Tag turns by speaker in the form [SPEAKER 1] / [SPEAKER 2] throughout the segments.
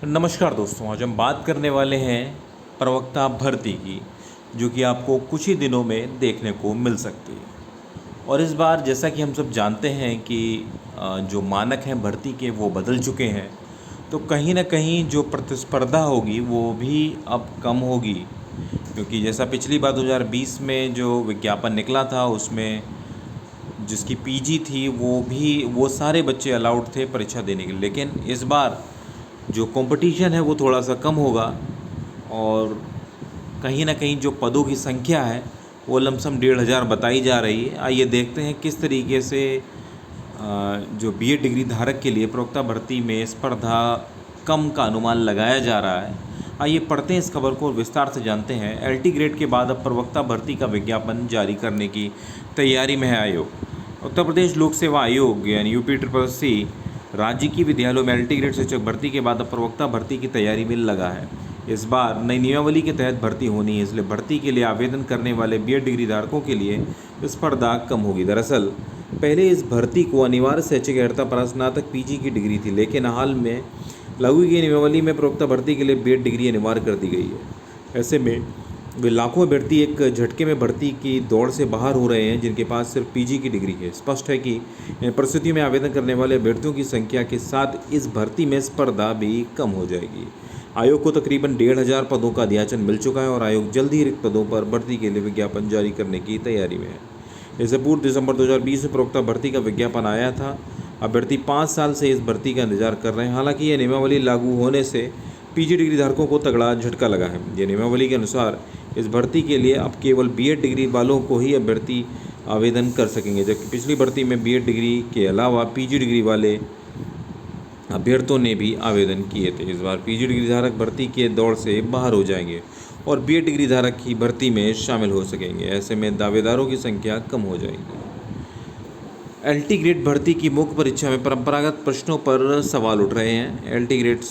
[SPEAKER 1] नमस्कार दोस्तों, आज हम बात करने वाले हैं प्रवक्ता भर्ती की, जो कि आपको कुछ ही दिनों में देखने को मिल सकती है। और इस बार जैसा कि हम सब जानते हैं कि जो मानक हैं भर्ती के वो बदल चुके हैं, तो कहीं न कहीं जो प्रतिस्पर्धा होगी वो भी अब कम होगी। क्योंकि जैसा पिछली बार 2020 में जो विज्ञापन निकला था उसमें जिसकी पीजी थी वो सारे बच्चे अलाउड थे परीक्षा देने के लिए, लेकिन इस बार जो कंपटीशन है वो थोड़ा सा कम होगा और कहीं ना कहीं जो पदों की संख्या है वो लमसम 1,500 बताई जा रही है। आइए देखते हैं किस तरीके से जो बीएड डिग्री धारक के लिए प्रवक्ता भर्ती में स्पर्धा कम का अनुमान लगाया जा रहा है। आइए पढ़ते हैं इस खबर को और विस्तार से जानते हैं। एलटी ग्रेड के बाद अब प्रवक्ता भर्ती का विज्ञापन जारी करने की तैयारी में है आयोग। उत्तर प्रदेश लोक सेवा आयोग यानी यूपी ट्रिपल सी राज्य की विद्यालयों में एलटी ग्रेड शिक्षक भर्ती के बाद अब प्रवक्ता भर्ती की तैयारी में लगा है। इस बार नई नियमावली के तहत भर्ती होनी है, इसलिए भर्ती के लिए आवेदन करने वाले बीएड डिग्री धारकों के लिए स्पर्धा कम होगी। दरअसल पहले इस भर्ती को अनिवार्य शैक्षिक अर्हता पर स्नातक पीजी की डिग्री थी, लेकिन हाल में लागू की नियमावली में प्रवक्ता भर्ती के लिए बीएड डिग्री अनिवार्य कर दी गई है। ऐसे में वे लाखों अभ्यर्थी एक झटके में भर्ती की दौड़ से बाहर हो रहे हैं जिनके पास सिर्फ पीजी की डिग्री है। स्पष्ट है कि इन परिस्थितियों में आवेदन करने वाले अभ्यर्थियों की संख्या के साथ इस भर्ती में स्पर्धा भी कम हो जाएगी। आयोग को तकरीबन 1,500 पदों का अध्याचन मिल चुका है और आयोग जल्द ही रिक्त पदों पर भर्ती के लिए विज्ञापन जारी करने की तैयारी में है। इससे पूर्व दिसंबर 2020 में प्रवक्ता भर्ती का विज्ञापन आया था। अभ्यर्थी 5 साल से इस भर्ती का इंतजार कर रहे हैं। हालांकि यह नियमावली लागू होने से पीजी डिग्री धारकों को तगड़ा झटका लगा है। यह नियमावली के अनुसार इस भर्ती के लिए अब केवल बीएड डिग्री वालों को ही अभ्यर्थी आवेदन कर सकेंगे, जबकि पिछली भर्ती में बीएड डिग्री के अलावा पीजी डिग्री वाले अभ्यर्थियों ने भी आवेदन किए थे। इस बार पीजी डिग्री धारक भर्ती के दौड़ से बाहर हो जाएंगे और बीएड डिग्री धारक की भर्ती में शामिल हो सकेंगे। ऐसे में दावेदारों की संख्या कम हो जाएगी। एलटी ग्रेड भर्ती की मुख्य परीक्षा में परंपरागत प्रश्नों पर सवाल उठ रहे हैं। एलटी ग्रेड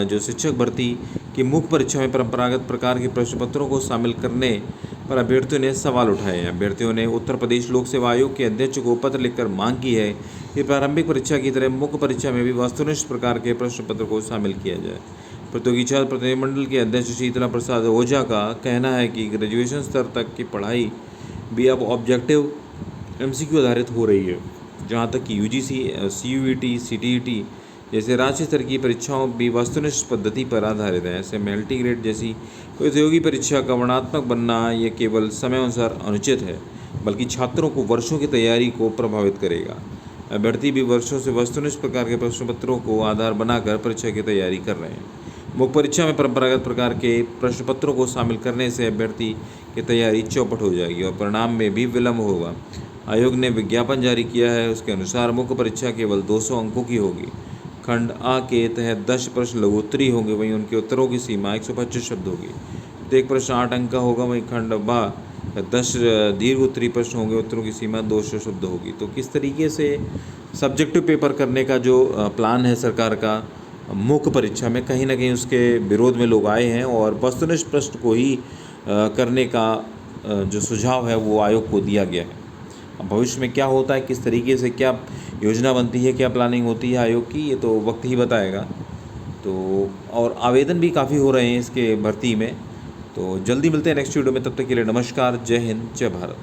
[SPEAKER 1] जो शिक्षक भर्ती की मुख्य परीक्षा में परंपरागत प्रकार के प्रश्न पत्रों को शामिल करने पर अभ्यर्थियों ने सवाल उठाए हैं। अभ्यर्थियों ने उत्तर प्रदेश लोक सेवा आयोग के अध्यक्ष को पत्र लिखकर मांग की है कि प्रारंभिक परीक्षा की तरह मुख्य परीक्षा में भी वस्तुनिष्ठ प्रकार के प्रश्न पत्र को शामिल किया जाए। प्रतियोगी छात्र प्रतिनिधिमंडल के अध्यक्ष शीतला प्रसाद ओझा का कहना है कि ग्रेजुएशन स्तर तक की पढ़ाई भी अब ऑब्जेक्टिव एमसीक्यू आधारित हो रही है, जहाँ तक कि यूजीसी, सीयूईटी, सीटीईटी जैसे राज्य स्तर की परीक्षाओं भी वस्तुनिष्ठ पद्धति पर आधारित है। ऐसे में एलटी ग्रेड जैसी प्रतियोगी परीक्षा का वर्णनात्मक बनना ये केवल समय अनुसार अनुचित है, बल्कि छात्रों को वर्षों की तैयारी को प्रभावित करेगा। अभ्यर्थी भी वर्षों से वस्तुनिष्ठ प्रकार के प्रश्न पत्रों को आधार बनाकर परीक्षा की तैयारी कर रहे हैं। मुख्य परीक्षा में परंपरागत प्रकार के प्रश्न पत्रों को शामिल करने से अभ्यर्थी की तैयारी चौपट हो जाएगी और परिणाम में भी विलम्ब होगा। आयोग ने विज्ञापन जारी किया है, उसके अनुसार मुख्य परीक्षा केवल 200 अंकों की होगी। खंड आ के तहत 10 प्रश्न लघु उत्तरी होंगे, वहीं उनके उत्तरों की सीमा 125 शब्द होगी। प्रत्येक प्रश्न 8 अंक का होगा, वहीं खंड बा 10 दीर्घ उत्तरी प्रश्न होंगे, उत्तरों की सीमा 200 शब्द होगी। तो किस तरीके से सब्जेक्टिव पेपर करने का जो प्लान है सरकार का मुख्य परीक्षा में, कहीं ना कहीं उसके विरोध में लोग आए हैं और वस्तुनिष्ठ प्रश्न को ही करने का जो सुझाव है वो आयोग को दिया गया है। अब भविष्य में क्या होता है, किस तरीके से क्या योजना बनती है, क्या प्लानिंग होती है आयोग की, ये तो वक्त ही बताएगा। तो और आवेदन भी काफ़ी हो रहे हैं इसके भर्ती में। तो जल्दी मिलते हैं नेक्स्ट वीडियो में, तब तक के लिए नमस्कार, जय हिंद, जय भारत।